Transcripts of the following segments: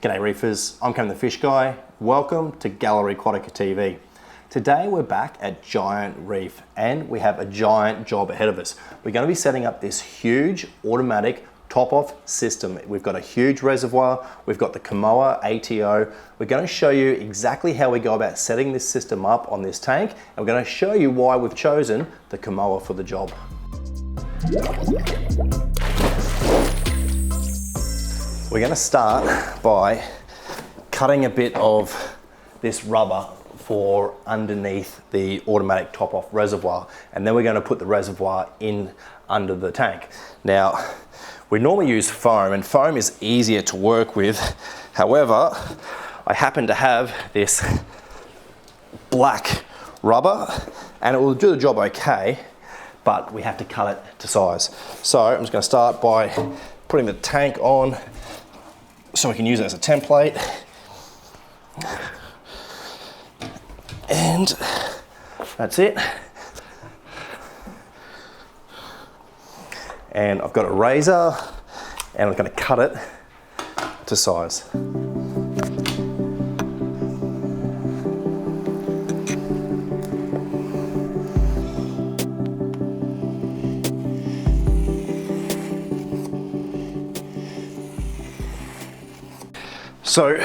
G'day Reefers, I'm Kamoer the Fish Guy. Welcome to Gallery Aquatica TV. Today we're back at Giant Reef and we have a giant job ahead of us. We're going to be setting up this huge automatic top-off system. We've got a huge reservoir, we've got the Kamoer ATO. We're going to show you exactly how we go about setting this system up on this tank, and we're going to show you why we've chosen the Kamoer for the job. We're going to start by cutting a bit of this rubber for underneath the automatic top-off reservoir, and then we're going to put the reservoir in under the tank. Now, we normally use foam, and foam is easier to work with. However, I happen to have this black rubber, and it will do the job okay, but we have to cut it to size. So I'm just going to start by putting the tank on so we can use it as a template. And that's it. And I've got a razor and I'm going to cut it to size. So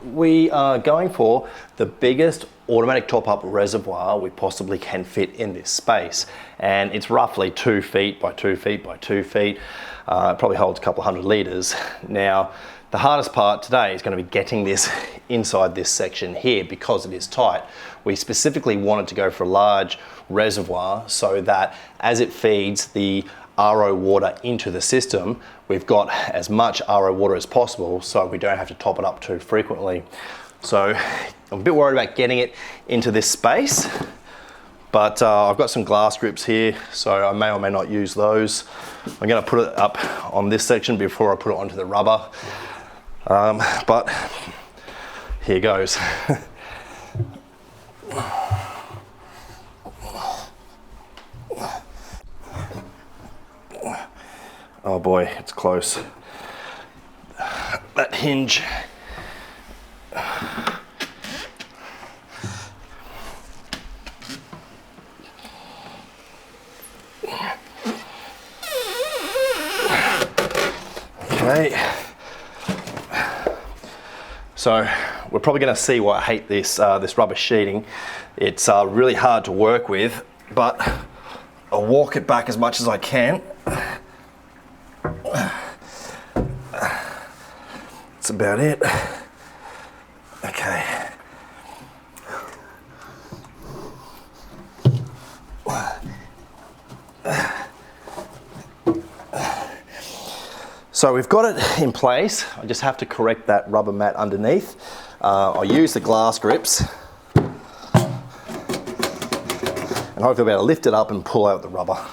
we are going for the biggest automatic top-up reservoir we possibly can fit in this space, and it's roughly 2 feet by 2 feet by 2 feet. It probably holds a couple of 100 litres. Now, the hardest part today is going to be getting this inside this section here because it is tight. We specifically wanted to go for a large reservoir so that as it feeds the RO water into the system, we've got as much RO water as possible so we don't have to top it up too frequently. So I'm a bit worried about getting it into this space, but I've got some glass grips here, so I may or may not use those. I'm going to put it up on this section before I put it onto the rubber, but here goes. Oh boy, it's close. That hinge. Okay. So we're probably going to see why I hate this this rubber sheeting. It's really hard to work with, but I'll walk it back as much as I can. That's about it. Okay. So we've got it in place. I just have to correct that rubber mat underneath. I'll use the glass grips and hopefully I'll be able to lift it up and pull out the rubber.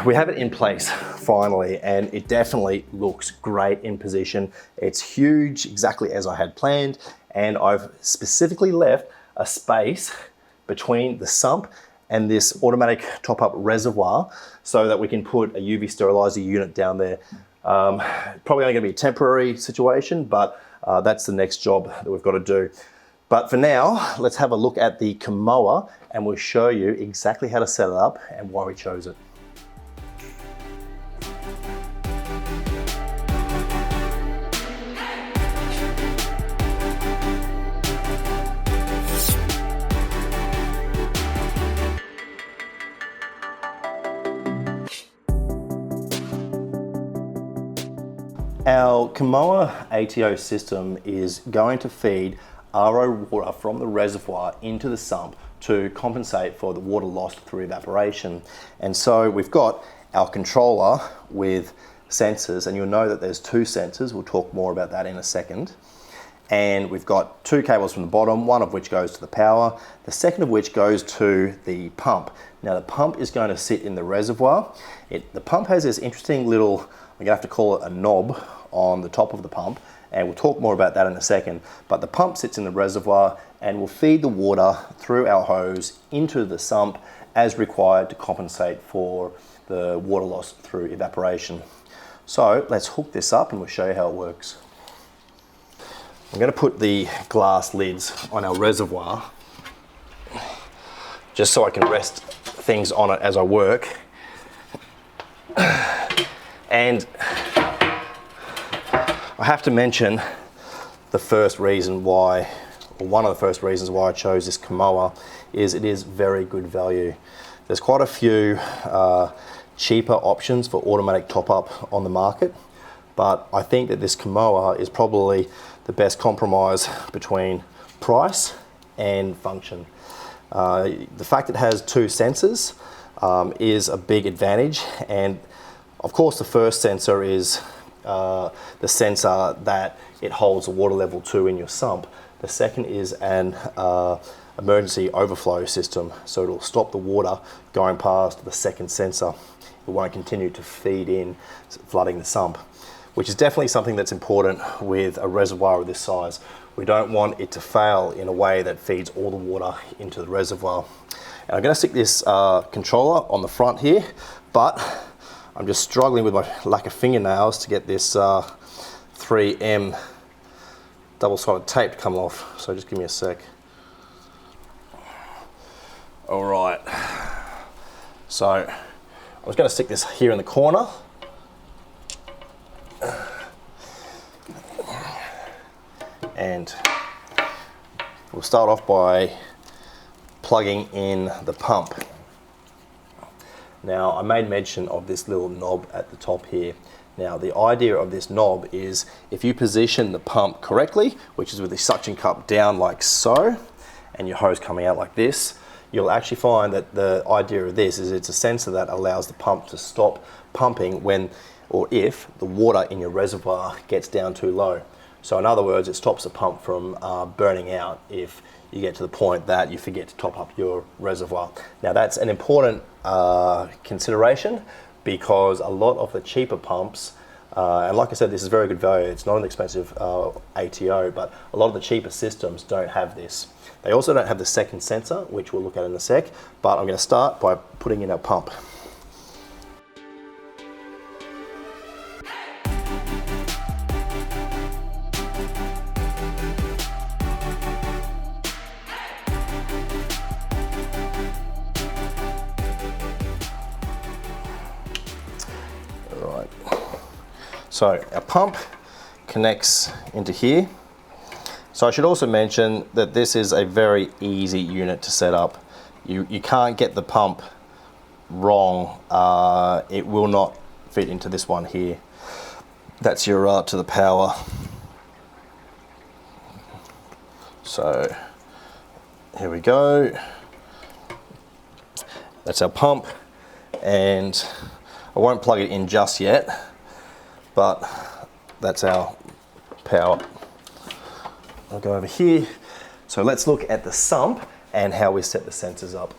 We have it in place finally, and it definitely looks great in position. It's huge, exactly as I had planned, and I've specifically left a space between the sump and this automatic top-up reservoir so that we can put a UV sterilizer unit down there. Probably only going to be a temporary situation, but that's the next job that we've got to do. But for now, let's have a look at the Kamoer and we'll show you exactly how to set it up and why we chose it. Our Kamoer ATO system is going to feed RO water from the reservoir into the sump to compensate for the water lost through evaporation. And so we've got our controller with sensors, and you'll know that there's 2 sensors. We'll talk more about that in a second. And we've got 2 cables from the bottom, one of which goes to the power, the second of which goes to the pump. Now the pump is going to sit in the reservoir. The pump has this interesting little We're gonna have to call it a knob on the top of the pump, and we'll talk more about that in a second. But the pump sits in the reservoir and will feed the water through our hose into the sump as required to compensate for the water loss through evaporation. So let's hook this up and we'll show you how it works. I'm going to put the glass lids on our reservoir just so I can rest things on it as I work. And I have to mention the first reason why, or one of the first reasons why I chose this Kamoer, is it is very good value. There's quite a few cheaper options for automatic top-up on the market, but I think that this Kamoer is probably the best compromise between price and function. The fact it has two sensors is a big advantage, and of course the first sensor is the sensor that it holds the water level to in your sump. The second is an emergency overflow system, so it'll stop the water going past the second sensor. It won't continue to feed in, flooding the sump, which is definitely something that's important with a reservoir of this size. We don't want it to fail in a way that feeds all the water into the reservoir. And I'm going to stick this controller on the front here, but I'm just struggling with my lack of fingernails to get this 3M double-sided tape to come off, so just give me a sec. All right, so I was going to stick this here in the corner. And we'll start off by plugging in the pump. Now, I made mention of this little knob at the top here. Now, the idea of this knob is if you position the pump correctly, which is with the suction cup down like so, and your hose coming out like this, you'll actually find that the idea of this is it's a sensor that allows the pump to stop pumping when or if the water in your reservoir gets down too low. So in other words, it stops the pump from burning out if you get to the point that you forget to top up your reservoir. Now that's an important consideration, because a lot of the cheaper pumps, and like I said, this is very good value, it's not an expensive ATO, but a lot of the cheaper systems don't have this. They also don't have the second sensor, which we'll look at in a sec, but I'm going to start by putting in our pump. So our pump connects into here. So I should also mention that this is a very easy unit to set up. You can't get the pump wrong. It will not fit into this one here. That's your to the power. So here we go. That's our pump, and I won't plug it in just yet, but that's our power. I'll go over here. So let's look at the sump and how we set the sensors up.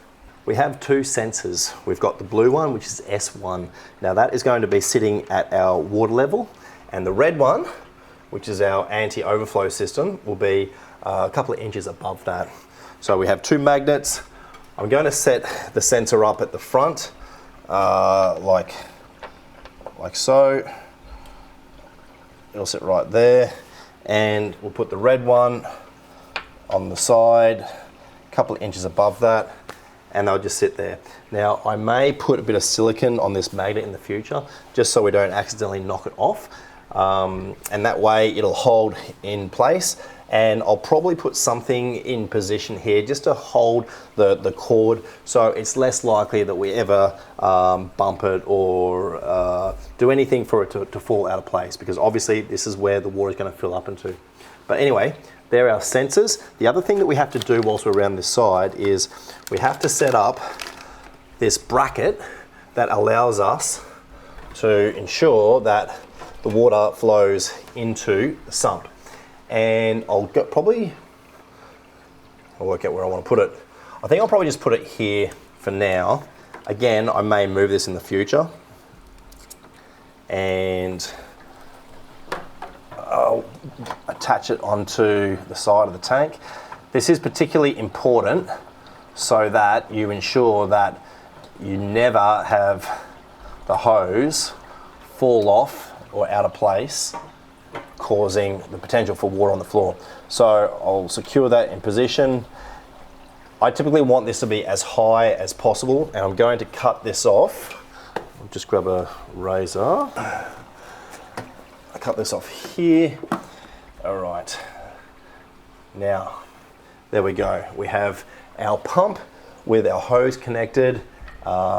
We have two sensors. We've got the blue one, which is S1. Now that is going to be sitting at our water level, and the red one, which is our anti-overflow system, will be a couple of inches above that. So we have two magnets. I'm going to set the sensor up at the front, like so. It'll sit right there, and we'll put the red one on the side, a couple of inches above that, and they'll just sit there. Now, I may put a bit of silicone on this magnet in the future, just so we don't accidentally knock it off, and that way it'll hold in place. And I'll probably put something in position here just to hold the cord, so it's less likely that we ever bump it or do anything for it to fall out of place, because obviously this is where the water is going to fill up into. But anyway, there are our sensors. The other thing that we have to do whilst we're around this side is we have to set up this bracket that allows us to ensure that the water flows into the sump. And I'll work out where I want to put it. I think I'll probably just put it here for now. Again, I may move this in the future. and I'll attach it onto the side of the tank. This is particularly important so that you ensure that you never have the hose fall off or out of place, causing the potential for water on the floor. So I'll secure that in position. I typically want this to be as high as possible, and I'm going to cut this off. I'll just grab a razor. I cut this off here. All right. Now, there we go. We have our pump with our hose connected,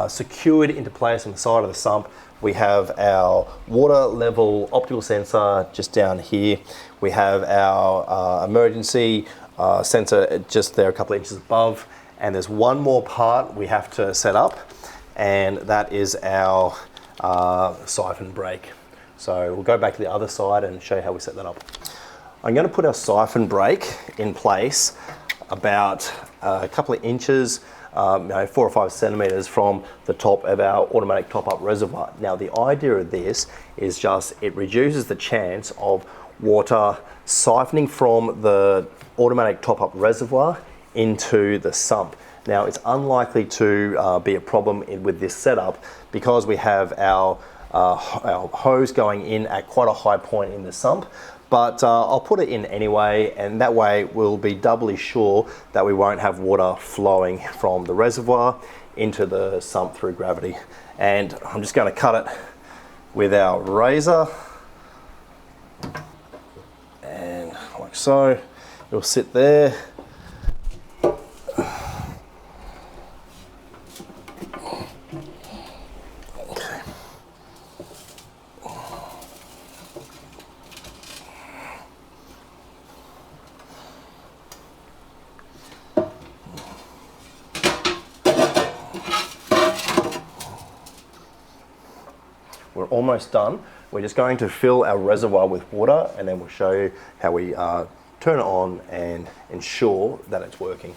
secured into place on the side of the sump. We have our water level optical sensor just down here. We have our emergency sensor just there a couple of inches above. And there's one more part we have to set up, and that is our siphon break. So we'll go back to the other side and show you how we set that up. I'm going to put our siphon break in place about a couple of inches, 4 or 5 centimeters from the top of our automatic top-up reservoir. Now the idea of this is just it reduces the chance of water siphoning from the automatic top-up reservoir into the sump. Now it's unlikely to be a problem with this setup because we have our hose going in at quite a high point in the sump. But I'll put it in anyway, and that way we'll be doubly sure that we won't have water flowing from the reservoir into the sump through gravity. And I'm just going to cut it with our razor, and like so. It'll sit there. We're almost done. We're just going to fill our reservoir with water, and then we'll show you how we turn it on and ensure that it's working.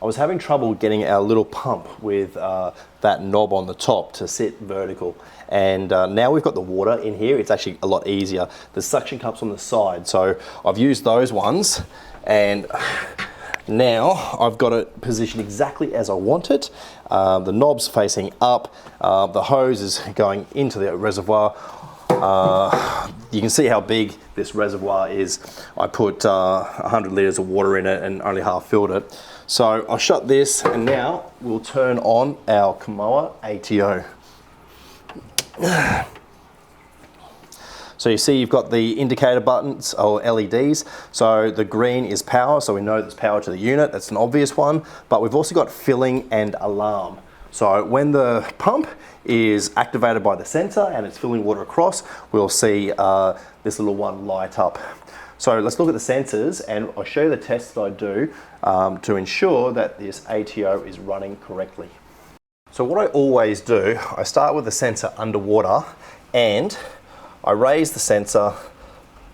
I was having trouble getting our little pump with that knob on the top to sit vertical, and now we've got the water in here. It's actually a lot easier. The suction cups on the side, so I've used those ones, and now I've got it positioned exactly as I want it. The knob's facing up, the hose is going into the reservoir. You can see how big this reservoir is. I put 100 litres of water in it and only half filled it. So I'll shut this, and now we'll turn on our Kamoer ATO. So you see you've got the indicator buttons or LEDs. So the green is power, so we know there's power to the unit. That's an obvious one. But we've also got filling and alarm. So when the pump is activated by the sensor and it's filling water across, we'll see this little one light up. So let's look at the sensors, and I'll show you the tests that I do to ensure that this ATO is running correctly. So what I always do, I start with the sensor underwater, and I raise the sensor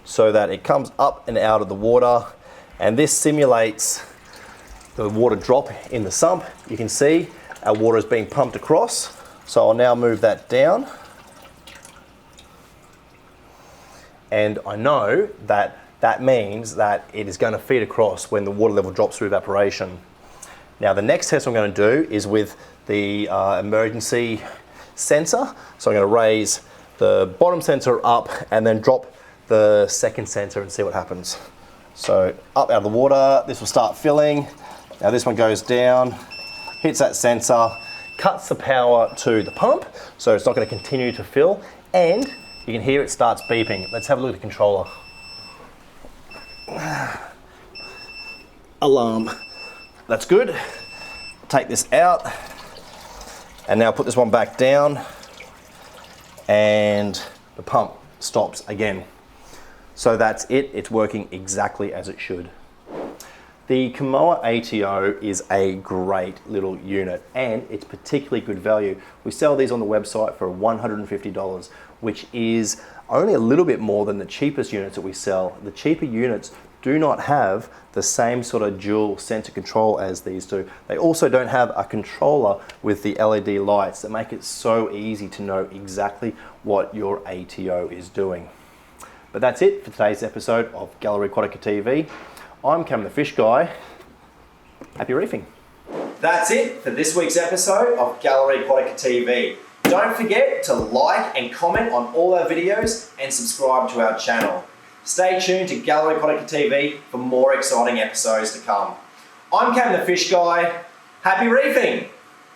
so that it comes up and out of the water, and this simulates the water drop in the sump. You can see our water is being pumped across. So I'll now move that down, and I know that that means that it is going to feed across when the water level drops through evaporation. Now the next test I'm going to do is with the emergency sensor. So I'm going to raise the bottom sensor up and then drop the second sensor and see what happens. So up out of the water, this will start filling. Now this one goes down, hits that sensor, cuts the power to the pump, so it's not going to continue to fill, and you can hear it starts beeping. Let's have a look at the controller. Alarm. That's good. Take this out, and now put this one back down, and the pump stops again. So that's it. It's working exactly as it should. The Kamoer ATO is a great little unit, and it's particularly good value. We sell these on the website for $150, which is only a little bit more than the cheapest units that we sell. The cheaper units do not have the same sort of dual sensor control as these do. They also don't have a controller with the LED lights that make it so easy to know exactly what your ATO is doing. But that's it for today's episode of Gallery Aquatica TV. I'm Kamoer the Fish Guy. Happy reefing. That's it for this week's episode of Gallery Aquatica TV. Don't forget to like and comment on all our videos and subscribe to our channel. Stay tuned to Gallery Aquatica TV for more exciting episodes to come. I'm Kamoer the Fish Guy. Happy reefing!